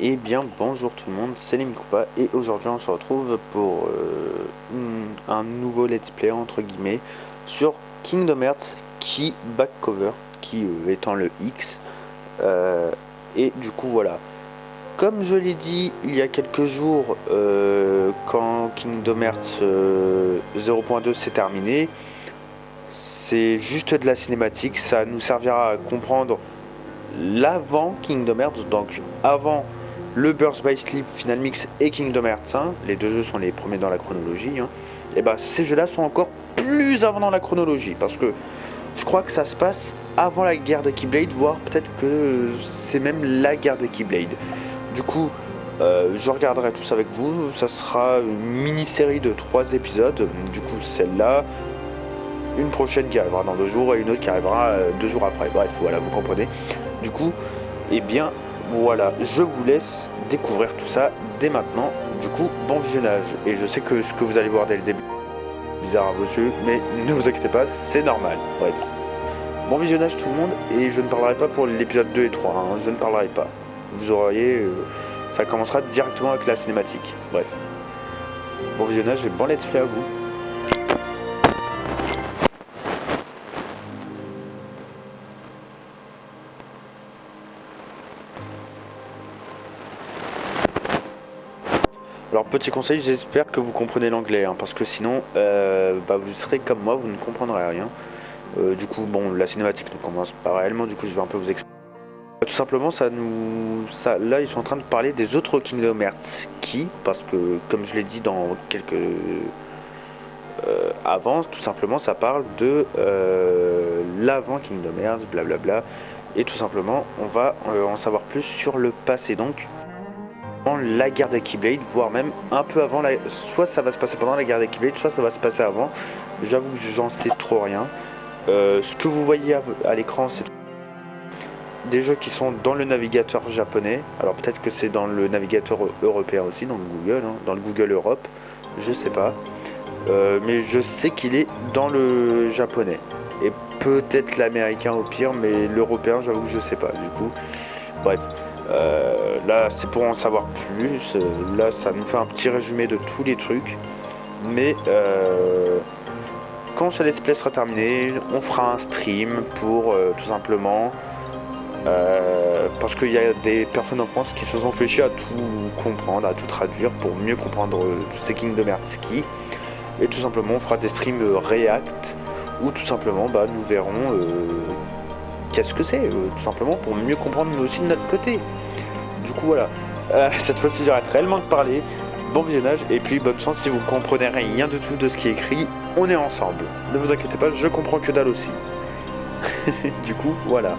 Eh bien bonjour tout le monde, c'est Limkoupa et aujourd'hui on se retrouve pour un nouveau let's play entre guillemets sur Kingdom Hearts Key Back Cover, qui étant le X. Et du coup voilà, comme je l'ai dit il y a quelques jours, quand Kingdom Hearts 0.2 s'est terminé, c'est juste de la cinématique, ça nous servira à comprendre l'avant Kingdom Hearts, donc avant le Birth by Sleep, Final Mix et Kingdom Hearts 1, les deux jeux sont les premiers dans la chronologie, et bah ces jeux là sont encore plus avant dans la chronologie, parce que je crois que ça se passe avant la guerre des Keyblades, voire peut-être que c'est même la guerre des Keyblades. Du coup, je regarderai tout ça avec vous, ça sera une mini-série de 3 épisodes, du coup celle-là, une prochaine qui arrivera dans 2 jours et une autre qui arrivera 2 jours après, bref, voilà, vous comprenez. Du coup, eh bien, voilà, je vous laisse découvrir tout ça dès maintenant. Du coup, bon visionnage. Et je sais que ce que vous allez voir dès le début est bizarre à vos yeux, mais ne vous inquiétez pas, c'est normal. Bref. Bon visionnage tout le monde, et je ne parlerai pas pour l'épisode 2 et 3, je ne parlerai pas. Vous auriez... ça commencera directement avec la cinématique. Bref. Bon visionnage et bon let's play à vous. Alors petit conseil, j'espère que vous comprenez l'anglais, parce que sinon vous serez comme moi, vous ne comprendrez rien. Du coup, bon, la cinématique ne commence pas réellement, du coup je vais un peu vous expliquer. Tout simplement, là ils sont en train de parler des autres Kingdom Hearts parce que comme je l'ai dit dans quelques avant, tout simplement ça parle de l'avant Kingdom Hearts, blablabla, et tout simplement on va en savoir plus sur le passé, donc la guerre des Keyblades, voire même un peu avant, soit ça va se passer pendant la guerre des Keyblades, soit ça va se passer avant. J'avoue que j'en sais trop rien. Ce que vous voyez à l'écran, c'est des jeux qui sont dans le navigateur japonais. Alors peut-être que c'est dans le navigateur européen aussi, dans le Google, dans le Google Europe, je sais pas. Mais je sais qu'il est dans le japonais. Et peut-être l'américain au pire, mais l'européen, j'avoue que je sais pas. Du coup, bref. Là c'est pour en savoir plus, là ça nous fait un petit résumé de tous les trucs, mais quand ce let's play sera terminé, on fera un stream pour tout simplement parce qu'il y a des personnes en France qui se sont fait chier à tout comprendre, à tout traduire pour mieux comprendre ces Kingdom Hearts Ski, et tout simplement on fera des streams React où tout simplement nous verrons qu'est-ce que c'est, tout simplement pour mieux comprendre nous aussi de notre côté. Du coup voilà, cette fois-ci j'arrête réellement de parler, bon visionnage et puis bonne chance si vous comprenez rien du tout de ce qui est écrit, on est ensemble. Ne vous inquiétez pas, je comprends que dalle aussi. Du coup voilà.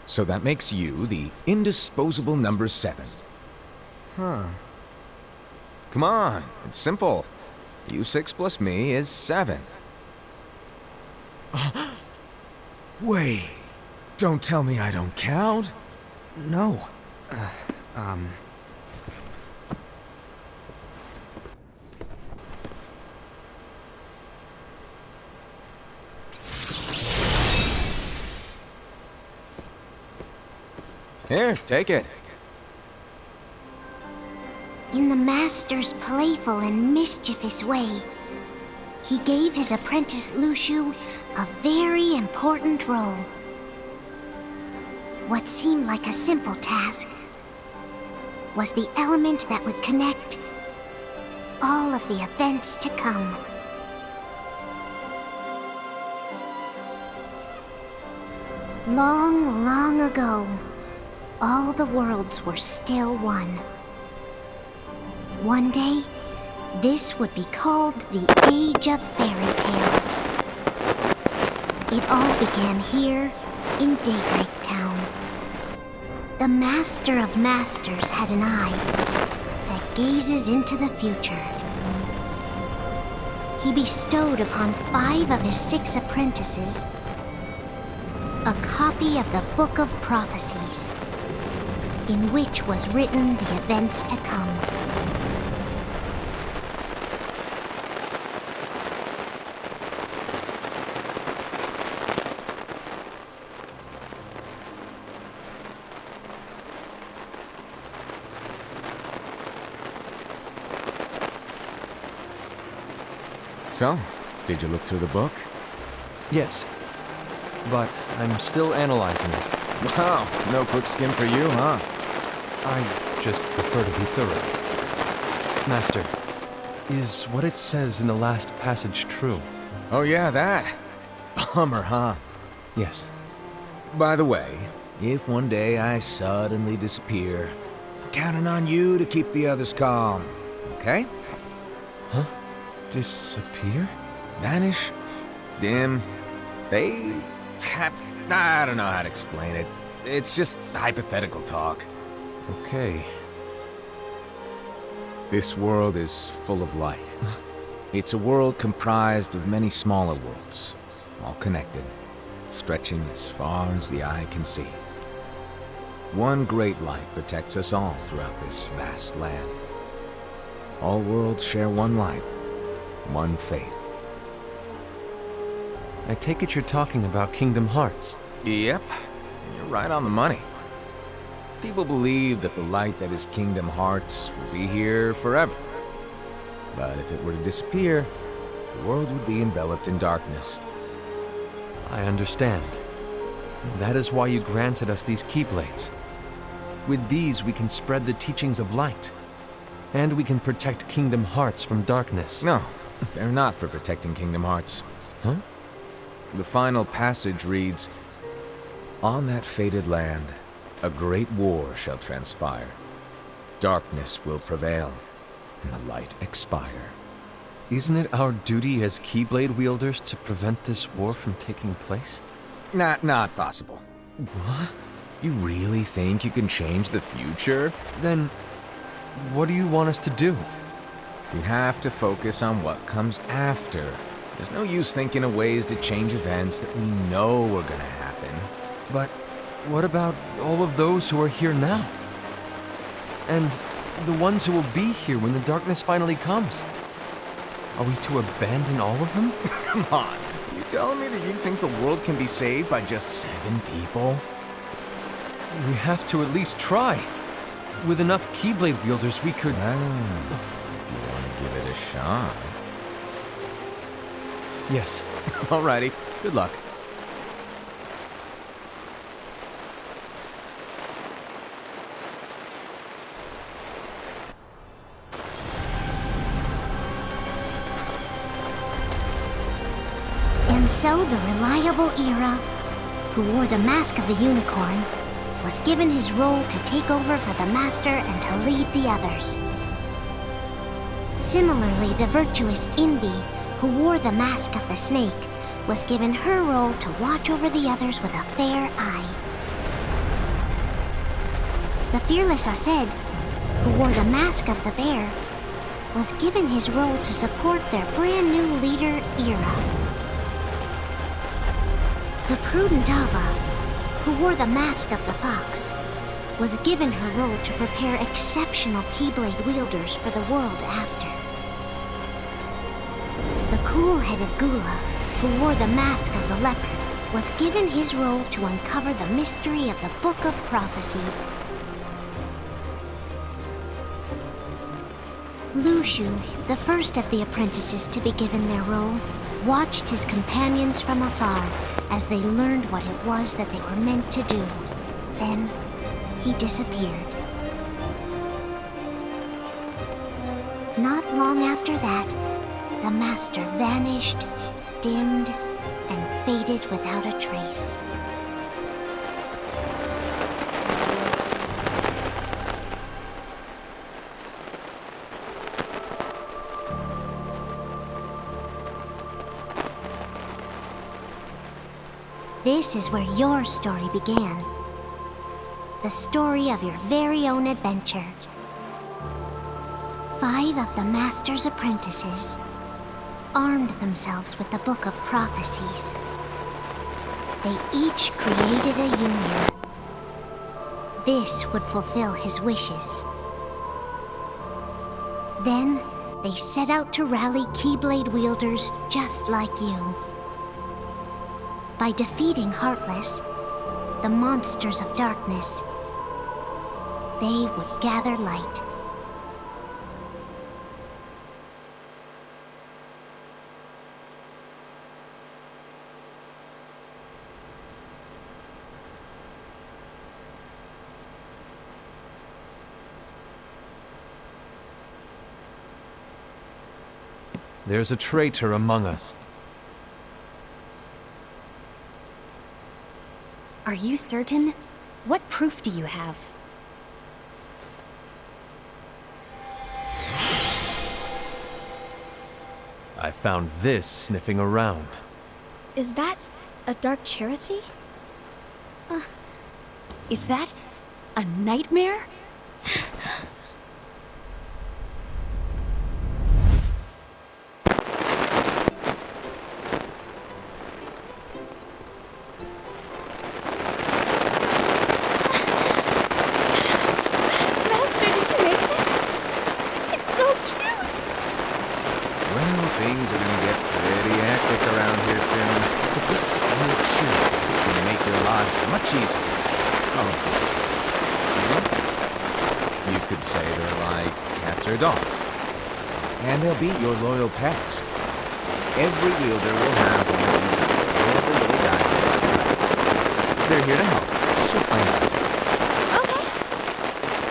So that makes you the indisposable number 7. Huh. Come on, it's simple. U6 plus me is 7. Wait, don't tell me I don't count? No. Here, take it. In the Master's playful and mischievous way, he gave his apprentice Luciu a very important role. What seemed like a simple task was the element that would connect all of the events to come. Long, long ago, all the worlds were still one. One day, this would be called the Age of Fairy Tales. It all began here in Daybreak Town. The Master of Masters had an eye that gazes into the future. He bestowed upon 5 of his 6 apprentices a copy of the Book of Prophecies, in which was written the events to come. So, did you look through the book? Yes, but I'm still analyzing it. Wow, no quick skim for you, huh? I just prefer to be thorough. Master, is what it says in the last passage true? Oh yeah, that. Bummer, huh? Yes. By the way, if one day I suddenly disappear, I'm counting on you to keep the others calm, okay? Huh? Disappear? Vanish, dim, fade. I don't know how to explain it. It's just hypothetical talk. Okay. This world is full of light. It's a world comprised of many smaller worlds, all connected, stretching as far as the eye can see. One great light protects us all throughout this vast land. All worlds share one light, one fate. I take it you're talking about Kingdom Hearts. Yep, you're right on the money. People believe that the light that is Kingdom Hearts will be here forever. But if it were to disappear, the world would be enveloped in darkness. I understand. That is why you granted us these Keyblades. With these, we can spread the teachings of light. And we can protect Kingdom Hearts from darkness. No, they're not for protecting Kingdom Hearts. Huh? The final passage reads, "On that fated land, a great war shall transpire. Darkness will prevail, and the light expire." Isn't it our duty as Keyblade wielders to prevent this war from taking place? Not possible. What? You really think you can change the future? Then, what do you want us to do? We have to focus on what comes after. There's no use thinking of ways to change events that we know are gonna happen. But what about all of those who are here now? And the ones who will be here when the darkness finally comes? Are we to abandon all of them? Come on, are you telling me that you think the world can be saved by just 7 people? We have to at least try. With enough Keyblade wielders, we could... Well, if you want to give it a shot. Yes. Alrighty, good luck. And so the reliable Era, who wore the mask of the unicorn, was given his role to take over for the Master and to lead the others. Similarly, the virtuous Envy, who wore the mask of the snake, was given her role to watch over the others with a fair eye. The fearless Aced, who wore the mask of the bear, was given his role to support their brand new leader, Era. The prudent Ava, who wore the mask of the fox, was given her role to prepare exceptional Keyblade wielders for the world after. The cool-headed Gula, who wore the mask of the leopard, was given his role to uncover the mystery of the Book of Prophecies. Lushu, the first of the apprentices to be given their role, watched his companions from afar as they learned what it was that they were meant to do. Then, he disappeared. Not long after that, the master vanished, dimmed, and faded without a trace. This is where your story began. The story of your very own adventure. 5 of the Master's apprentices armed themselves with the Book of Prophecies. They each created a union. This would fulfill his wishes. Then, they set out to rally Keyblade wielders just like you. By defeating Heartless, the monsters of darkness, they would gather light. There's a traitor among us. Are you certain? What proof do you have? I found this sniffing around. Is that a dark charity? Is that a nightmare? Things are gonna get pretty hectic around here soon. But this little charity is gonna make your lives much easier. You could say they're like cats or dogs. And they'll be your loyal pets. Every wielder will have one of these adorable little guys at their side. They're here to help, so play nice. Okay.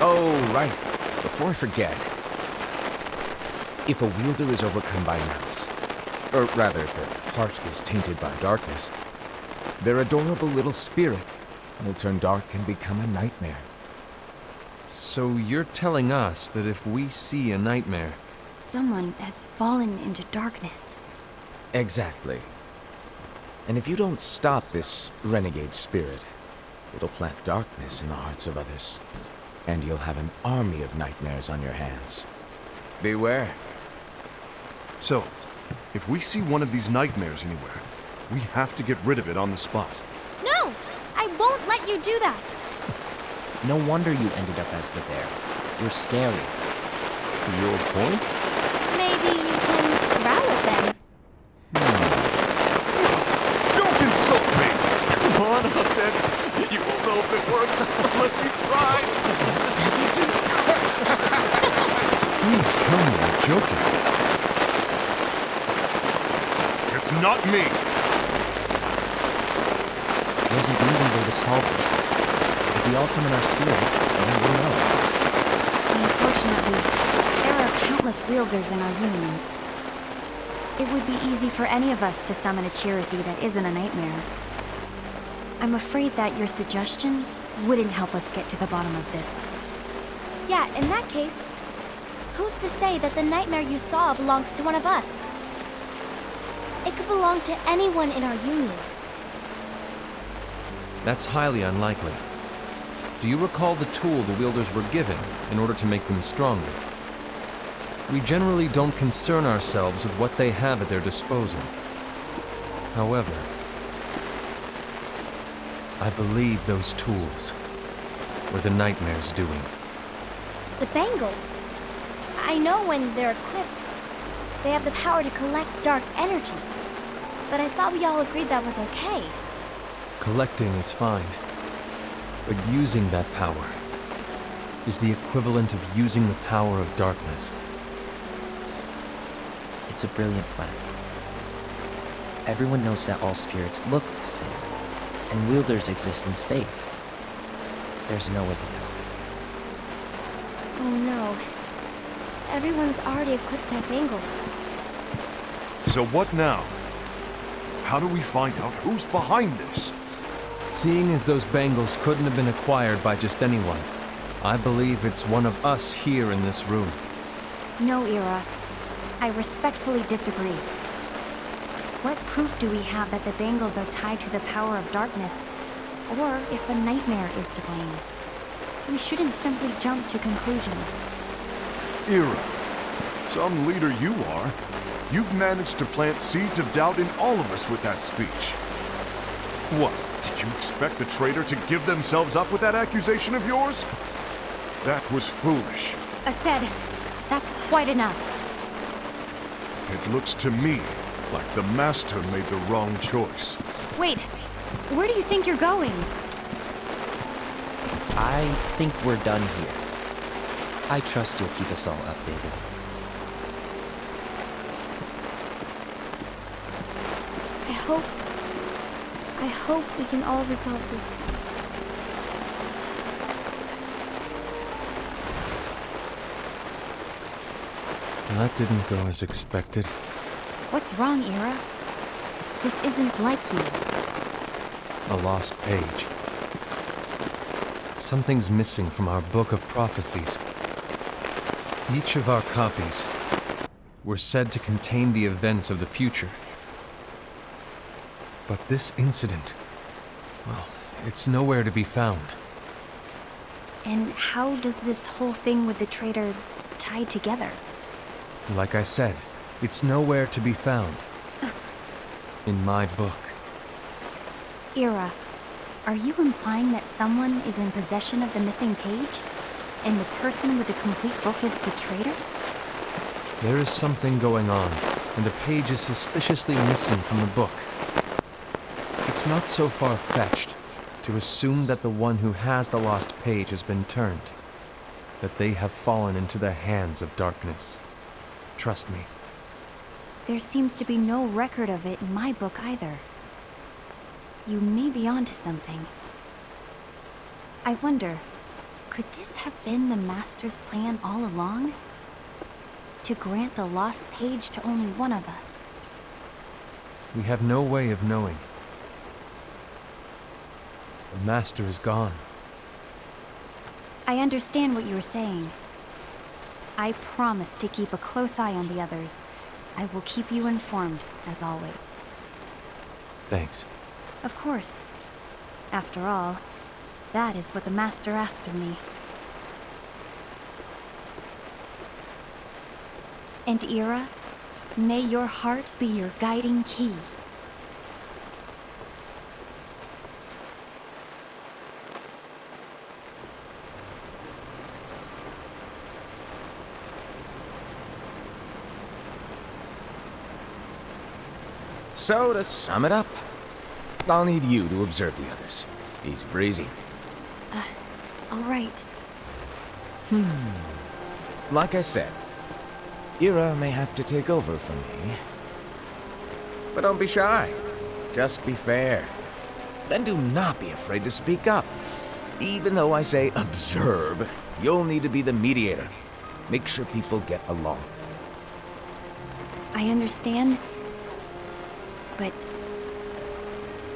Oh, right. Before I forget. If a wielder is overcome by malice, or rather if their heart is tainted by darkness, their adorable little spirit will turn dark and become a nightmare. So you're telling us that if we see a nightmare... Someone has fallen into darkness. Exactly. And if you don't stop this renegade spirit, it'll plant darkness in the hearts of others. And you'll have an army of nightmares on your hands. Beware. So, if we see one of these nightmares anywhere, we have to get rid of it on the spot. No! I won't let you do that! No wonder you ended up as the bear. You're scary. Your point? Maybe you can growl at them. Don't insult me! Come on, Hassan. You won't know if it works unless you try. Please tell me you're joking. It's not me! There's an easy way to solve this. If we all summon our spirits, then we'll know. Unfortunately, there are countless wielders in our unions. It would be easy for any of us to summon a charity that isn't a nightmare. I'm afraid that your suggestion wouldn't help us get to the bottom of this. Yeah, in that case, who's to say that the nightmare you saw belongs to one of us? It could belong to anyone in our unions. That's highly unlikely. Do you recall the tool the wielders were given in order to make them stronger? We generally don't concern ourselves with what they have at their disposal. However, I believe those tools were the nightmare's doing. The bangles. I know when they're equipped, they have the power to collect dark energy. But I thought we all agreed that was okay. Collecting is fine, but using that power is the equivalent of using the power of darkness. It's a brilliant plan. Everyone knows that all spirits look the same, and wielders exist in spades. There's no way to tell. Oh no. Everyone's already equipped their bangles. So what now? How do we find out who's behind this? Seeing as those bangles couldn't have been acquired by just anyone, I believe it's one of us here in this room. No, Ira. I respectfully disagree. What proof do we have that the bangles are tied to the power of darkness, or if a nightmare is to blame? We shouldn't simply jump to conclusions. Ira, some leader you are. You've managed to plant seeds of doubt in all of us with that speech. What, did you expect the traitor to give themselves up with that accusation of yours? That was foolish. Said, that's quite enough. It looks to me like the Master made the wrong choice. Wait, where do you think you're going? I think we're done here. I trust you'll keep us all updated. I hope we can all resolve this. That didn't go as expected. What's wrong, Ira? This isn't like you. A lost page. Something's missing from our book of prophecies. Each of our copies were said to contain the events of the future. But this incident, well, it's nowhere to be found. And how does this whole thing with the traitor tie together? Like I said, it's nowhere to be found. In my book. Ira, are you implying that someone is in possession of the missing page? And the person with the complete book is the traitor? There is something going on, and the page is suspiciously missing from the book. It's not so far-fetched to assume that the one who has the lost page has been turned, that they have fallen into the hands of darkness. Trust me. There seems to be no record of it in my book either. You may be onto something. I wonder, could this have been the Master's plan all along? To grant the lost page to only one of us? We have no way of knowing. The Master is gone. I understand what you are saying. I promise to keep a close eye on the others. I will keep you informed, as always. Thanks. Of course. After all, that is what the Master asked of me. And Ira, may your heart be your guiding key. So, to sum it up, I'll need you to observe the others. Easy breezy. All right. Like I said, Ira may have to take over from me. But don't be shy. Just be fair. Then do not be afraid to speak up. Even though I say observe, you'll need to be the mediator. Make sure people get along. I understand. But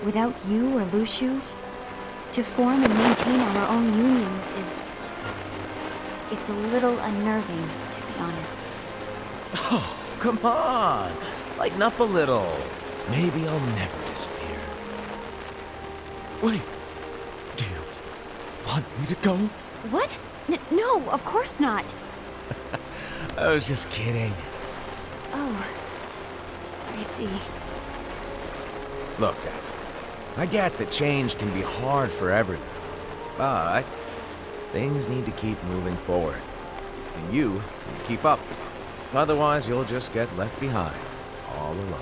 without you or Luciu, to form and maintain our own unions it's a little unnerving, to be honest. Oh, come on. Lighten up a little. Maybe I'll never disappear. Wait. Do you want me to go? What? No, of course not. I was just kidding. Oh, I see. Look, I get that change can be hard for everyone, but things need to keep moving forward. And you need to keep up. Otherwise, you'll just get left behind, all alone.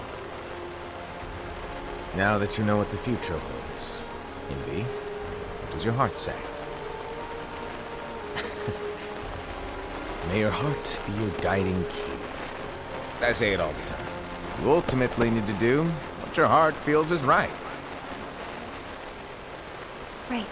Now that you know what the future holds, Invi, what does your heart say? May your heart be your guiding key. I say it all the time. You ultimately need to do what your heart feels is right. Right.